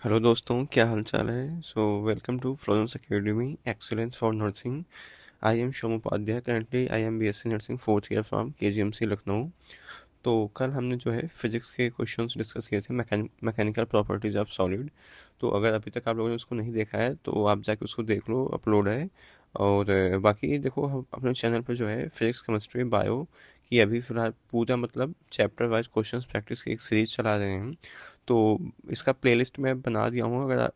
Hello दोस्तों, क्या हाल चाल है। Welcome to Florence academy excellence for nursing. I am Shom Upadhyay. Currently I am BSc nursing fourth year from KGMC Lucknow. तो कल हमने जो है फिजिक्स के क्वेश्चंस डिस्कस किए थे, मैकेनिकल प्रॉपर्टीज ऑफ सॉलिड। तो अगर अभी तक आप लोगों ने उसको नहीं देखा है तो आप जाके उसको देख लो, अपलोड है। और बाकी देखो, हम अपने चैनल पर जो है फिजिक्स केमिस्ट्री बायो की अभी फ़िलहाल पूरा मतलब चैप्टर वाइज क्वेश्चंस प्रैक्टिस की एक सीरीज़ चला रहे हैं। तो इसका प्लेलिस्ट मैं बना दिया हूँ। अगर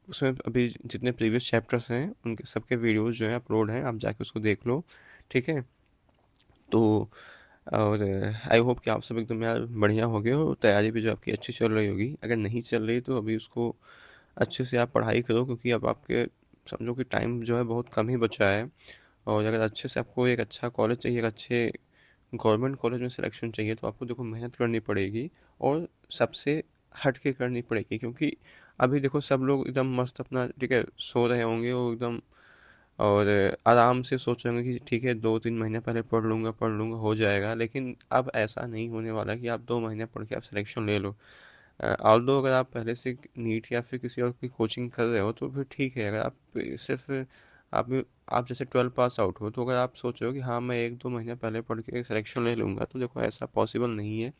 उसमें अभी जितने प्रीवियस चैप्टर्स हैं उनके सबके वीडियोस जो हैं अपलोड हैं, आप जाके उसको देख लो। ठीक है। तो और आई होप कि आप सब एकदम यार बढ़िया हो गए हो, तैयारी भी जो आपकी अच्छी चल रही होगी। अगर नहीं चल रही तो अभी उसको अच्छे से आप पढ़ाई करो, क्योंकि अब आपके समझो कि टाइम जो है बहुत कम ही बचा है। और अगर अच्छे से आपको एक अच्छा कॉलेज चाहिए, एक अच्छे गवर्नमेंट कॉलेज में सिलेक्शन चाहिए, तो आपको देखो मेहनत करनी पड़ेगी और सबसे हट के करनी पड़ेगी। क्योंकि अभी देखो सब लोग एकदम मस्त अपना ठीक है सो रहे होंगे वो एकदम, और आराम से सोच रहे होंगे कि ठीक है 2-3 महीने पहले पढ़ लूँगा हो जाएगा। लेकिन अब ऐसा नहीं होने वाला कि आप 2 महीने पढ़ के आप सिलेक्शन ले लो। ऑल्दो अगर आप पहले से नीट या फिर किसी और की कोचिंग कर रहे हो तो फिर ठीक है। अगर आप सिर्फ आप आप जैसे 12 पास आउट हो, तो अगर आप सोच रहे हो कि हाँ मैं 1-2 महीने पहले पढ़ के सिलेक्शन ले लूँगा, तो देखो ऐसा पॉसिबल नहीं है।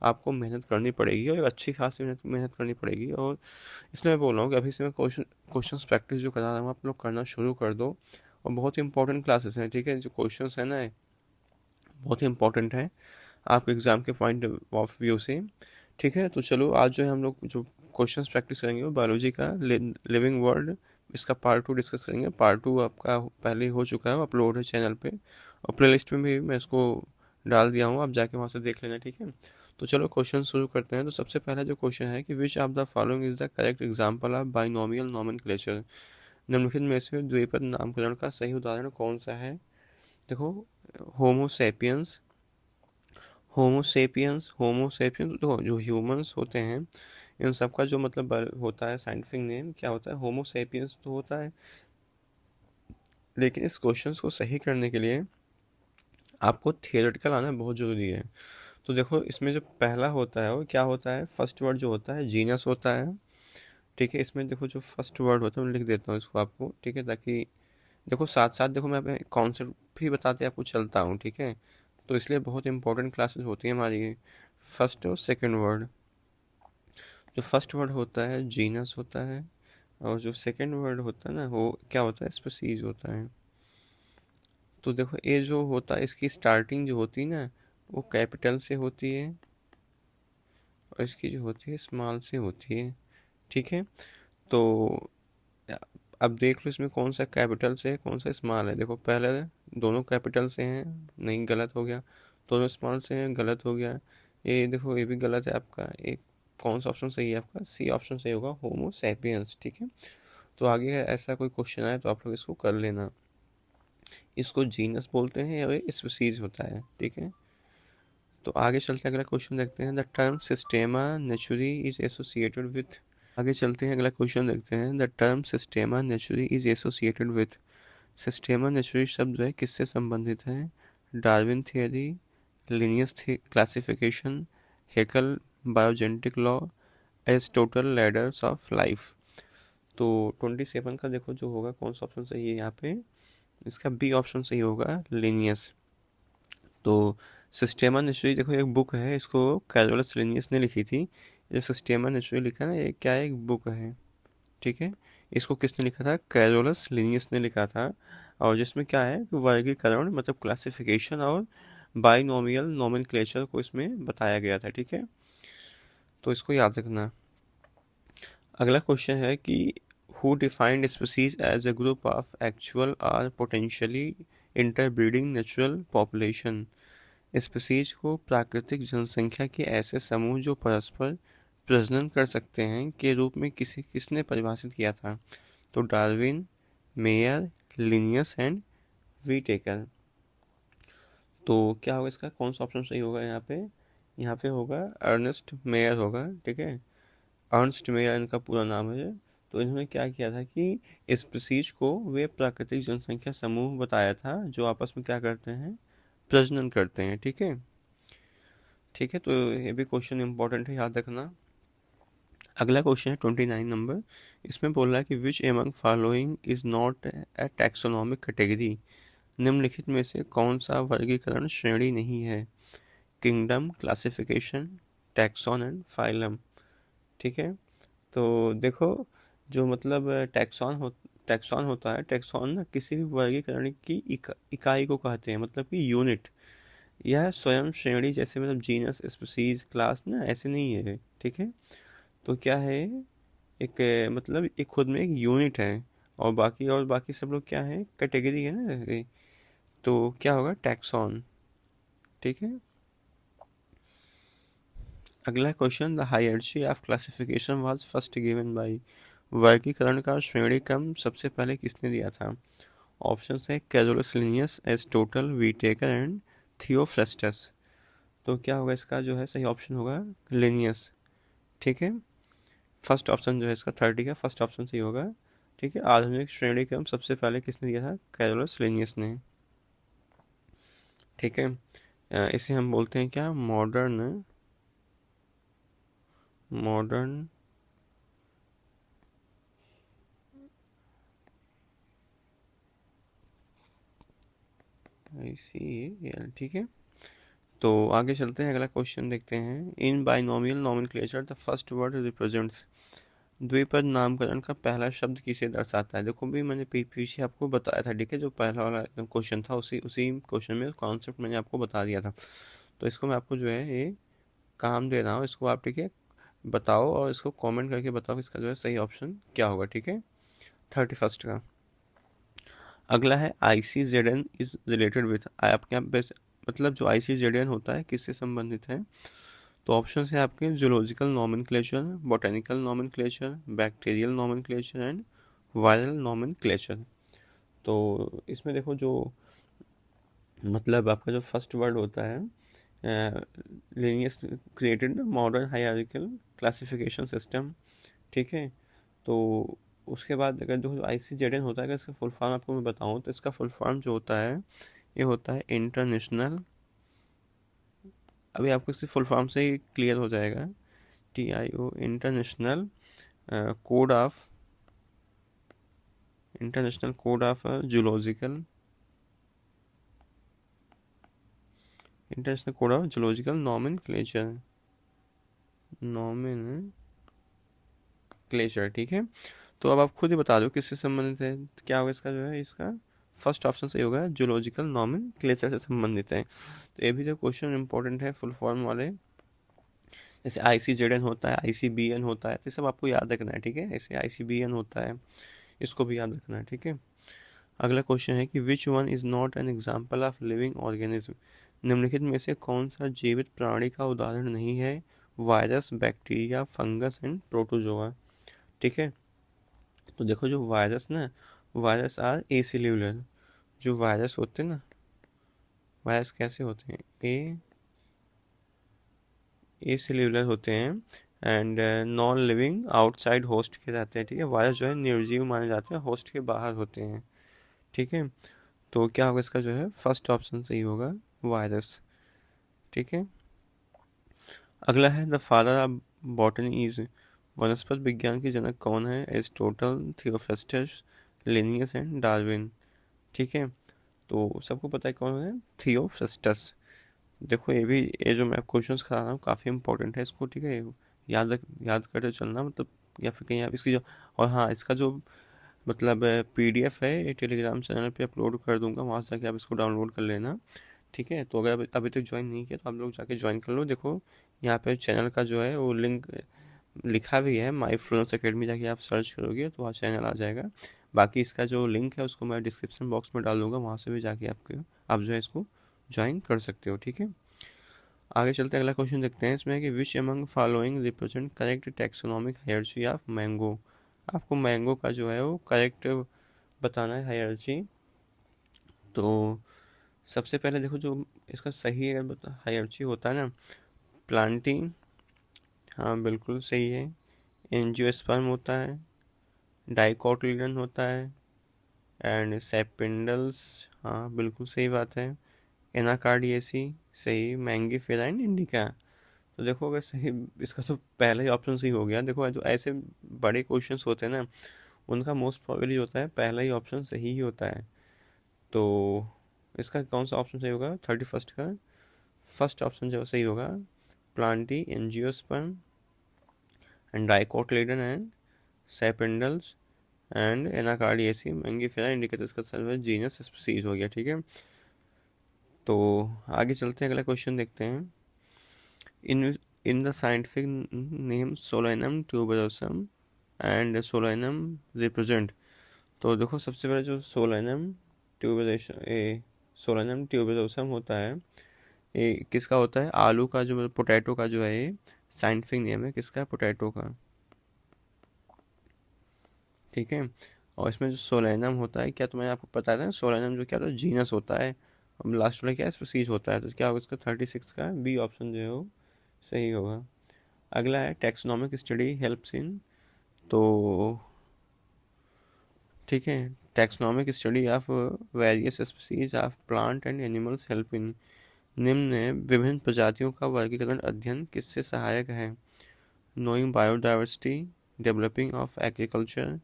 आपको मेहनत करनी पड़ेगी और अच्छी खासी मेहनत मेहनत करनी पड़ेगी। और इसलिए मैं बोल रहा हूँ कि अभी से मैं क्वेश्चंस प्रैक्टिस जो करा रहा हूँ, आप लोग करना शुरू कर दो। और बहुत ही इंपॉर्टेंट क्लासेस हैं, ठीक है। जो क्वेश्चंस हैं ना, बहुत ही इंपॉर्टेंट है आपके एग्ज़ाम के पॉइंट ऑफ व्यू से। ठीक है, तो चलो आज जो है हम लोग जो क्वेश्चंस प्रैक्टिस करेंगे वो बायोलॉजी का लिविंग वर्ल्ड, इसका पार्ट 2 डिस्कस करेंगे। पार्ट 2 आपका पहले ही हो चुका है, अपलोड है चैनल पे, और प्लेलिस्ट में भी मैं इसको डाल दिया हूँ, आप जाके वहाँ से देख लेना। ठीक है, तो चलो क्वेश्चन शुरू करते हैं। तो सबसे पहला जो क्वेश्चन है कि which of the following is the correct example of binomial nomenclature. निम्नलिखित में से द्विपद नामकरण का सही उदाहरण कौन सा है। देखो, होमोसेपियंस, होमोसेपियंस, होमोसेपियंस तो जो ह्यूमंस होते हैं, इन सब का जो मतलब होता है साइंटिफिक नेम क्या होता है, होमोसेपियंस तो होता है। लेकिन इस क्वेश्चन को सही करने के लिए आपको थियोरेटिकल आना बहुत ज़रूरी है। तो देखो, इसमें जो पहला होता है वो क्या होता है, फर्स्ट वर्ड जो होता है जीनस होता है। ठीक है, इसमें देखो जो फर्स्ट वर्ड होता है मैं लिख देता हूँ इसको आपको, ठीक है, ताकि देखो साथ साथ देखो मैं अपने कॉन्सेप्ट भी बताते आपको चलता हूँ। ठीक है, तो इसलिए बहुत इंपॉर्टेंट क्लासेस होती हैं हमारी, फर्स्ट और सेकंड वर्ड। जो फर्स्ट वर्ड होता है जीनस होता है, और जो सेकंड वर्ड होता है ना वो क्या होता है, स्पीसीज होता है। तो देखो ये जो होता है इसकी स्टार्टिंग जो होती है ना, वो कैपिटल से होती है, और इसकी जो होती है स्मॉल से होती है। ठीक है, तो अब देख लो इसमें कौन सा कैपिटल से है कौन सा स्मॉल है। देखो पहले दोनों कैपिटल से हैं, नहीं गलत हो गया। दोनों स्मॉल से हैं, गलत हो गया। ये देखो ये भी गलत है आपका। एक कौन सा ऑप्शन सही है आपका, सी ऑप्शन सही होगा, होमो सैपियंस। ठीक है, तो आगे ऐसा कोई क्वेश्चन आए तो आप लोग इसको कर लेना। इसको जीनस बोलते हैं या स्पीसीज होता है। ठीक है, तो आगे चलते हैं, अगला क्वेश्चन देखते हैं। The term Systema Naturae is associated with. आगे चलते हैं, अगला क्वेश्चन देखते हैं। The term Systema Naturae is associated with. Systema Naturae शब्द जो है किससे संबंधित है, Darwin theory, Linnaeus classification, Haeckel biogenetic law, Aristotle ladders of life. तो 27 का देखो जो होगा कौन सा ऑप्शन सही है यहाँ पे, इसका बी ऑप्शन सही होगा, लीनियस। तो सिस्टेमा नेचुरी देखो एक बुक है, इसको कैरोलस लिनियस ने लिखी थी। जो सिस्टेमा नेचुरी लिखा है ना, ये क्या है, एक बुक है। ठीक है, इसको किसने लिखा था, कैरोलस लिनियस ने लिखा था। और जिसमें क्या है कि वर्गीकरण मतलब क्लासिफिकेशन और बाइनोमियल नोमेनक्लेचर को इसमें बताया गया था। ठीक है, तो इसको याद रखना। अगला क्वेश्चन है कि who defined species as a group of actual और potentially interbreeding natural population. Species को प्राकृतिक जनसंख्या के ऐसे समूह जो परस्पर प्रजनन कर सकते हैं के रूप में किसने परिभाषित किया था। तो डार्विन, मेयर, लिनियस एंड वीटेकर। तो क्या होगा इसका, कौन सा ऑप्शन सही होगा यहाँ पे, यहाँ पे होगा अर्नेस्ट मेयर होगा। ठीक है, अर्नस्ट मेयर इनका पूरा नाम है। तो इन्होंने क्या किया था कि स्पीसीज को वे प्राकृतिक जनसंख्या समूह बताया था जो आपस में क्या करते हैं, प्रजनन करते हैं। ठीक है, ठीक है, तो ये भी क्वेश्चन इंपॉर्टेंट है, याद रखना। अगला क्वेश्चन है 29 नंबर। इसमें बोल रहा है कि which among following is not a taxonomic category. निम्नलिखित में से कौन सा वर्गीकरण श्रेणी नहीं है? Kingdom, classification, taxon and phylum. ठीक है, तो देखो जो मतलब टैक्सॉन होता है, टैक्सॉन ना किसी भी वर्गीकरण की इकाई को कहते हैं, मतलब कि यूनिट। यह स्वयं श्रेणी जैसे मतलब जीनस, स्पीसीज, क्लास ना ऐसे नहीं है। ठीक है, तो क्या है, एक मतलब एक खुद में एक यूनिट है, और बाकी सब लोग क्या है, कैटेगरी है ना तो क्या होगा, टैक्सॉन। ठीक है, अगला question, the hierarchy of classification was first given by. वर्गीकरण का श्रेणी क्रम सबसे पहले किसने दिया था? ऑप्शन है कैजुलस Linnaeus, Aristotle, Whittaker and Theophrastus. तो क्या होगा इसका जो है सही ऑप्शन होगा लिनियस। ठीक है, फर्स्ट ऑप्शन जो है इसका 30 का फर्स्ट ऑप्शन सही होगा। ठीक है, आधुनिक श्रेणी क्रम सबसे पहले किसने दिया था? कैजुलस लिनियस ने। ठीक है, इसे हम बोलते हैं क्या, मॉडर्न मॉडर्न ICAL। ठीक है, तो आगे चलते हैं, अगला क्वेश्चन देखते हैं। In binomial nomenclature the first word represents. द्विपद नामकरण का पहला शब्द किसे दर्शाता है? देखो भी मैंने पीछे आपको बताया था। ठीक है, जो पहला वाला क्वेश्चन था उसी उसी क्वेश्चन में कॉन्सेप्ट मैंने आपको बता दिया था। तो इसको मैं आपको जो है ये काम दे रहा हूँ, इसको आप ठीक है बताओ, और इसको कमेंट करके बताओ इसका जो है सही ऑप्शन क्या होगा। ठीक है, 31 का। अगला है ICZN इज रिलेटेड विथ। आपके यहाँ मतलब जो ICZN होता है किससे संबंधित है? तो ऑप्शन है आपके zoological nomenclature, botanical nomenclature, bacterial nomenclature and viral nomenclature. तो इसमें देखो जो मतलब आपका जो फर्स्ट वर्ड होता है, Linnaeus created modern hierarchical classification system. ठीक है, तो उसके बाद अगर जो ICZN होता है, अगर इसका फुल फॉर्म आपको मैं बताऊं तो इसका फुल फॉर्म जो होता है ये होता है इंटरनेशनल, अभी आपको इसके फुल फॉर्म से ही क्लियर हो जाएगा, TIO, code of international code of zoological international code of zoological nomenclature. ठीक है, तो अब आप खुद ही बता दो किससे संबंधित है, क्या होगा इसका जो है, इसका फर्स्ट ऑप्शन सही होगा, जूलॉजिकल नोमेनक्लेचर से संबंधित है। तो ये भी जो क्वेश्चन इंपॉर्टेंट है फुल फॉर्म वाले, जैसे ICZN होता है, ICBN होता है, तो सब आपको याद रखना है। ठीक है, ऐसे ICBN होता है, इसको भी याद रखना है। ठीक है, अगला क्वेश्चन है कि which one is not an example of living organism. निम्नलिखित में से कौन सा जीवित प्राणी का उदाहरण नहीं है? Virus, bacteria, fungus and protozoa. ठीक है, तो देखो जो वायरस ना, वायरस आर एसिल्यूलर। जो वायरस होते हैं ना, वायरस कैसे होते हैं, एसिल्यूलर होते हैं, and non living outside host के रहते हैं। ठीक है, वायरस जो है निर्जीव माने जाते हैं, होस्ट के बाहर होते हैं। ठीक है, तो क्या होगा इसका जो है फर्स्ट ऑप्शन सही होगा, वायरस। ठीक है, अगला है the father of botany is. वनस्पति विज्ञान के जनक कौन है? Aristotle, Theophrastus, Linnaeus and Darwin. ठीक है, तो सबको पता है कौन है, थियोफ्रास्टस। देखो ये जो मैं क्वेश्चंस करा रहा हूँ काफ़ी इंपॉर्टेंट है, इसको ठीक है याद करते चलना, मतलब या फिर कहीं आप इसकी जो, और हाँ इसका जो मतलब PDF है ये टेलीग्राम चैनल पे अपलोड कर दूंगा, वहाँ से जाके आप इसको डाउनलोड कर लेना। ठीक है, तो अगर अभी तक ज्वाइन नहीं किया तो आप लोग जाके ज्वाइन कर लो। देखो यहाँ पे चैनल का जो है वो लिंक लिखा भी है, माई फ्लुएंस एकेडमी, जाके आप सर्च करोगे तो वहाँ चैनल आ जाएगा। बाकी इसका जो लिंक है उसको मैं डिस्क्रिप्शन बॉक्स में डाल दूंगा, वहाँ से भी जाके आप जो है इसको ज्वाइन कर सकते हो। ठीक है, आगे चलते हैं, अगला क्वेश्चन देखते हैं। इसमें कि which among following represent correct taxonomic hierarchy of mango. आपको मैंगो का जो है वो करेक्ट बताना है हायरार्ची। तो सबसे पहले देखो जो इसका सही हायरार्ची होता है ना, प्लांटिंग, हाँ बिल्कुल सही है। एंजियोस्पर्म होता है, डाइकोटिलेडन होता है, एंड सेपिंडल्स, हाँ बिल्कुल सही बात है। एनाकार्डियेसी सही, मैंगीफेरा एंड इंडिका तो देखो अगर सही, इसका तो पहला ही ऑप्शन सही हो गया। देखो जो ऐसे बड़े क्वेश्चंस होते हैं ना, उनका मोस्ट प्रोबेबली होता है पहला ही ऑप्शन सही ही होता है। तो इसका कौन सा ऑप्शन सही होगा 31st का? फर्स्ट ऑप्शन जो सही होगा, Plantae angiosperm and dicotyledon and Sapindales and Anacardiaceae Mangifera indica, इसका सर्व जीनस स्पीसीज हो गया। ठीक है, तो आगे चलते हैं, अगला क्वेश्चन देखते हैं। In in the scientific name Solanum tuberosum and Solanum represent. तो देखो सबसे पहले जो सोलेनम ट्यूबरोसम होता है, ये किसका होता है? आलू का, जो पोटैटो का जो है, ये साइंटिफिक नेम है किसका? पोटैटो का। ठीक है, और इसमें जो सोलेनम होता है, क्या तुम्हें आपको पता था सोलेनम जो क्या होता है? जीनस होता है। अब लास्ट वाला क्या है? स्पीसीज होता है। तो क्या होगा इसका 36 का बी ऑप्शन जो है वो सही होगा। अगला है टैक्सोनॉमिक स्टडी हेल्प्स इन। तो ठीक है, taxonomic study of various species of plant and animals help in. निम्न विभिन्न प्रजातियों का वर्गीकरण अध्ययन किससे सहायक है? Knowing biodiversity, developing of agriculture,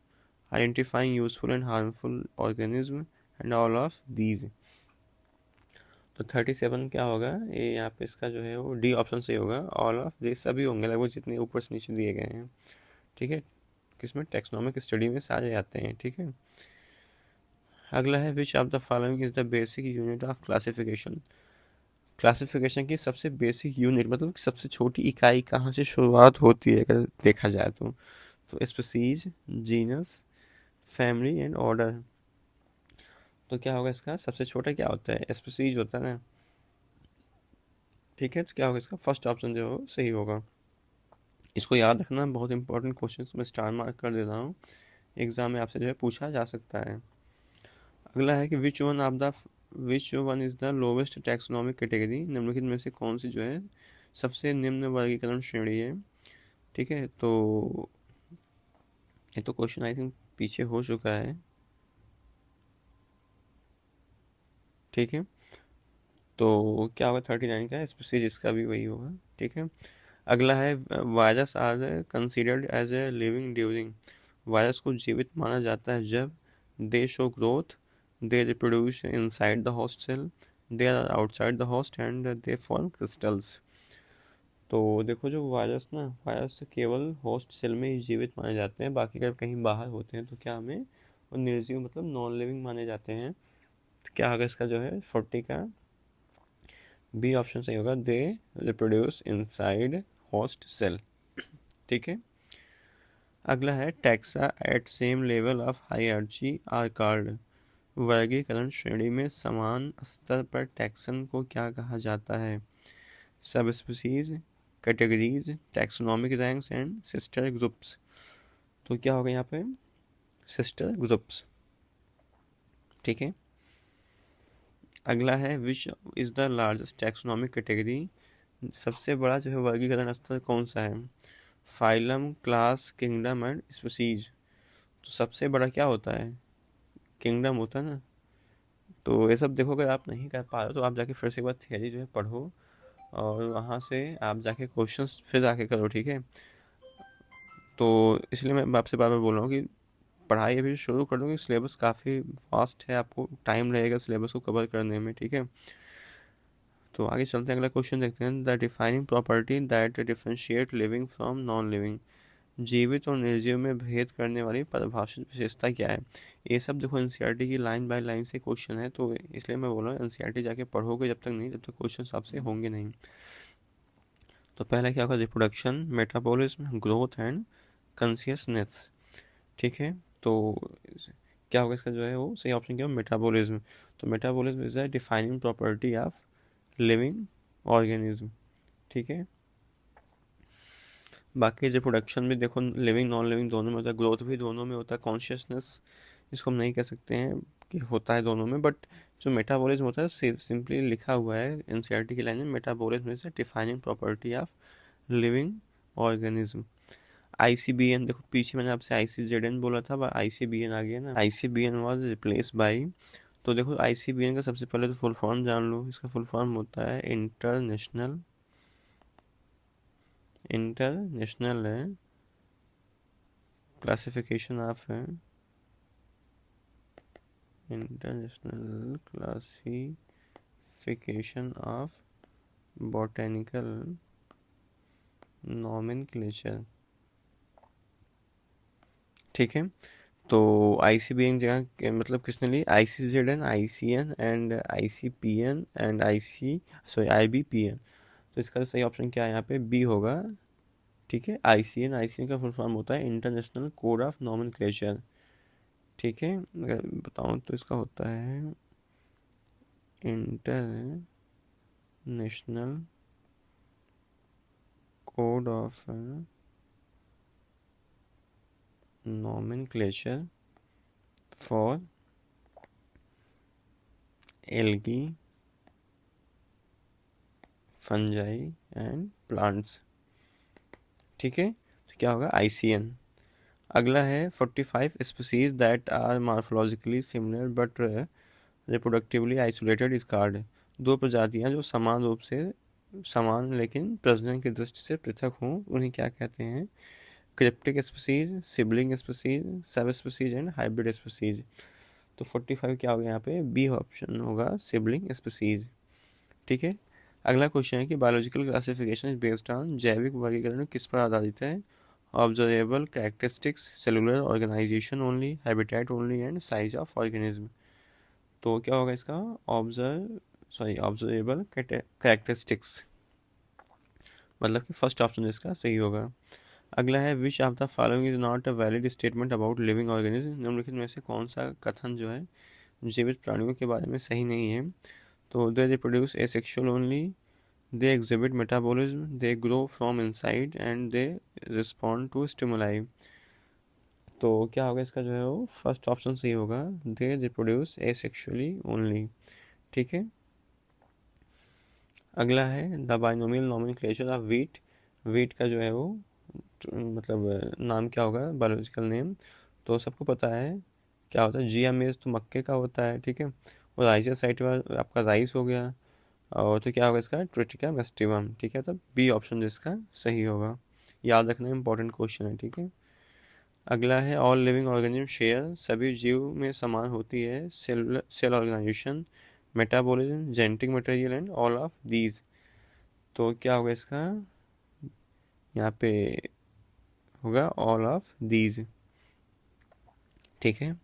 identifying useful and harmful organism and all of these. तो 37 क्या होगा? ये यहाँ पे इसका जो है वो डी ऑप्शन से होगा, ऑल ऑफ दीज, सभी होंगे लगभग जितने ऊपर से नीचे दिए गए हैं। ठीक है, किसमें? टैक्सोनॉमिक स्टडी में सारे आते हैं। ठीक है, अगला है which of the following is the basic unit of classification. Classification की सबसे बेसिक यूनिट मतलब सबसे छोटी इकाई कहाँ से शुरुआत होती है अगर देखा जाए तो species, genus, family and order. तो क्या होगा इसका? सबसे छोटा क्या होता है? स्पीसीज होता है ना। ठीक है, तो क्या होगा इसका? फर्स्ट ऑप्शन जो हो सही होगा। इसको याद रखना, बहुत इंपॉर्टेंट क्वेश्चन में स्टार मार्क कर देता हूँ, एग्जाम में आपसे जो है पूछा जा सकता है। अगला है कि which one is the lowest taxonomic category. निम्नलिखित में से कौन सी जो है सबसे निम्न वर्गीकरण श्रेणी है? ठीक है, तो ये तो क्वेश्चन आई थिंक पीछे हो चुका है। ठीक है, तो क्या होगा 39 का? स्पीसीज, इसका भी वही होगा। ठीक है, अगला है virus are considered as a living during. Virus को जीवित माना जाता है जब they show growth, they reproduce inside the host cell, they are outside the host and they form crystals. तो देखो जो वायरस ना, वायरस केवल होस्ट सेल में ही जीवित माने जाते हैं, बाकी अगर कहीं बाहर होते हैं तो क्या हमें वो निर्जीव मतलब नॉन लिविंग माने जाते हैं। तो क्या होगा इसका जो है 40 का बी ऑप्शन सही होगा, they reproduce inside host cell. ठीक है, अगला है taxa at same level of hierarchy are called. वर्गीकरण श्रेणी में समान स्तर पर टैक्सन को क्या कहा जाता है? Sub species, categories, taxonomic ranks and sister groups. तो क्या होगा यहाँ पे? Sister groups. ठीक है, अगला है which is the largest taxonomic category. सबसे बड़ा जो है वर्गीकरण स्तर कौन सा है? Phylum, class, kingdom and species. तो सबसे बड़ा क्या होता है? किंगडम होता है ना। तो ये सब देखो, अगर आप नहीं कर पा रहे हो तो आप जाके फिर से एक बार थियरी जो है पढ़ो, और वहाँ से आप जाके क्वेश्चंस फिर आके करो। ठीक है, तो इसलिए मैं आपसे बार बार बोल रहा हूँ कि पढ़ाई अभी शुरू कर दो, कि सिलेबस काफ़ी फास्ट है, आपको टाइम लगेगा सिलेबस को कवर करने में। ठीक है, तो आगे चलते हैं, अगला क्वेश्चन देखते हैं। The defining property that differentiate living from non living. जीवित और निर्जीव में भेद करने वाली परिभाषित विशेषता क्या है? ये सब देखो एनसीईआरटी की लाइन बाय लाइन से क्वेश्चन है, तो इसलिए मैं बोल रहा हूँ एनसीईआरटी जाके पढ़ोगे जब तक क्वेश्चन आपसे होंगे नहीं। तो पहला क्या होगा? Reproduction, metabolism, growth and consciousness. ठीक है, तो क्या होगा इसका जो है वो सही ऑप्शन क्या है? मेटाबॉलिज्म। तो metabolism is a defining property of living organism. ठीक है, बाकी रिप्रोडक्शन भी देखो लिविंग नॉन लिविंग दोनों में होता है, ग्रोथ भी दोनों में होता है, कॉन्शियसनेस इसको हम नहीं कह सकते हैं कि होता है दोनों में, बट जो मेटाबॉलिज्म होता है सिंपली लिखा हुआ है एनसीईआरटी की लाइन में, metabolism is defining property of living organism. ICBN देखो, पीछे मैंने आपसे आईसीजेडएन बोला था, अब आईसीबीएन आ गया ना। ICBN was replace by. तो देखो आईसीबीएन का सबसे पहले तो फुल फॉर्म जान लो। इसका फुल फॉर्म होता है international international classification of international classification of botanical nomenclature. ठीक है, तो ICBN जगह मतलब किसने ली, ICZN, ICN and ICPN and IBPN। तो इसका सही ऑप्शन क्या है यहाँ पे, बी होगा। ठीक है, ICN का फुल फॉर्म होता है इंटरनेशनल कोड ऑफ नॉमेनक्लेचर। ठीक है, अगर बताऊँ तो इसका होता है international code of nomenclature for algae, fungi and plants। ठीक है, तो क्या होगा, ICN। अगला है 45 species that are morphologically similar but reproductively isolated is called. दो प्रजातियां जो समान रूप से समान लेकिन प्रजनन की दृष्टि से पृथक हों उन्हें क्या कहते हैं, cryptic species, sibling species, subspecies and hybrid species. तो 45 क्या होगा यहाँ पे, बी ऑप्शन होगा, सिबलिंग स्पीसीज। ठीक है, अगला क्वेश्चन है कि biological classification is based on, जैविक वर्गीकरण किस पर आधारित है, observable characteristics, cellular organisation only, habitat only and size of organism. तो क्या होगा इसका, ऑब्जर्वेबल कैरेक्टरिस्टिक्स, मतलब कि फर्स्ट ऑप्शन इसका सही होगा। अगला है which of the following is not a valid statement about living organism. निम्नलिखित में से कौन सा कथन जो है जीवित प्राणियों के बारे में सही नहीं है। तो they reproduce asexual only, they exhibit metabolism, they grow from inside and they respond to stimuli. तो क्या होगा इसका जो है वो फर्स्ट ऑप्शन सही होगा, दे रिप्रोड्यूस एसेक्सुअली ओनली। ठीक है, अगला है the binomial nomenclature of wheat. Wheat का जो है वो मतलब नाम क्या होगा, बायोलॉजिकल नेम। तो सबको पता है क्या होता है, जिया मेज तो मक्के का होता है। ठीक है, और राइसिया साइटिवा आपका राइस हो गया, और तो क्या होगा इसका, ट्रिटिका मेस्टिवम। ठीक है, तब बी ऑप्शन जिसका सही होगा, याद रखना इंपॉर्टेंट क्वेश्चन है। ठीक है, अगला है ऑल लिविंग ऑर्गेनिज्म शेयर, सभी जीव में समान होती है cell organisation, metabolism, genetic material and all of these. तो क्या होगा इसका, यहाँ पे होगा ऑल ऑफ दीज। ठीक है,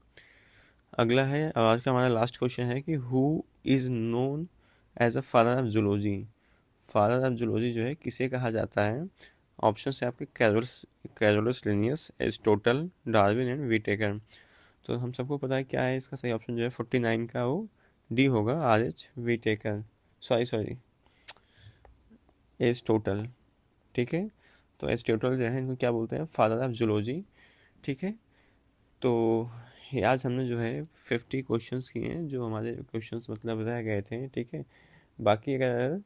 अगला है आज का हमारा लास्ट क्वेश्चन है कि who is known as a father of zoology. Father of zoology जो है किसे कहा जाता है। ऑप्शन है आपके Carolus Linnaeus, Aristotle, Darwin and Whittaker. तो हम सबको पता है क्या है इसका सही ऑप्शन जो है 49 का वो डी होगा, RH व्हिटेकर, सॉरी एरिस्टोटल। ठीक है, तो एरिस्टोटल जो है इनको क्या बोलते हैं, फादर ऑफ जूलॉजी। ठीक है, तो ये आज हमने जो है 50 क्वेश्चंस किए हैं, जो हमारे क्वेश्चंस मतलब रह गए थे। ठीक है, बाकी अगर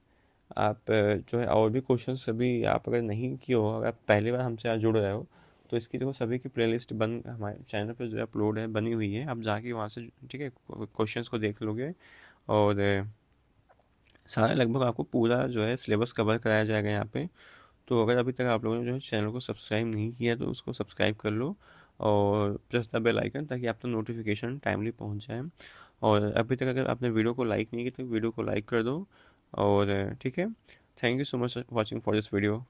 आप जो है और भी क्वेश्चंस सभी आप अगर नहीं किए हो, अगर आप पहली बार हमसे आज जुड़ रहे हो, तो इसकी देखो सभी की प्लेलिस्ट बन हमारे चैनल पर जो है अपलोड है, बनी हुई है, आप जाके वहाँ से ठीक है क्वेश्चंस को देख लोगे। और सारा लगभग आपको पूरा जो है सिलेबस कवर कराया जाएगा यहाँ पे। तो अगर अभी तक आप लोगों ने जो है चैनल को सब्सक्राइब नहीं किया तो उसको सब्सक्राइब कर लो और प्रेस द बेल आइकन, ताकि आप तक नोटिफिकेशन टाइमली पहुंच जाए। और अभी तक अगर आपने वीडियो को लाइक नहीं किया तो वीडियो को लाइक कर दो। और ठीक है, thank you so much watching for this video.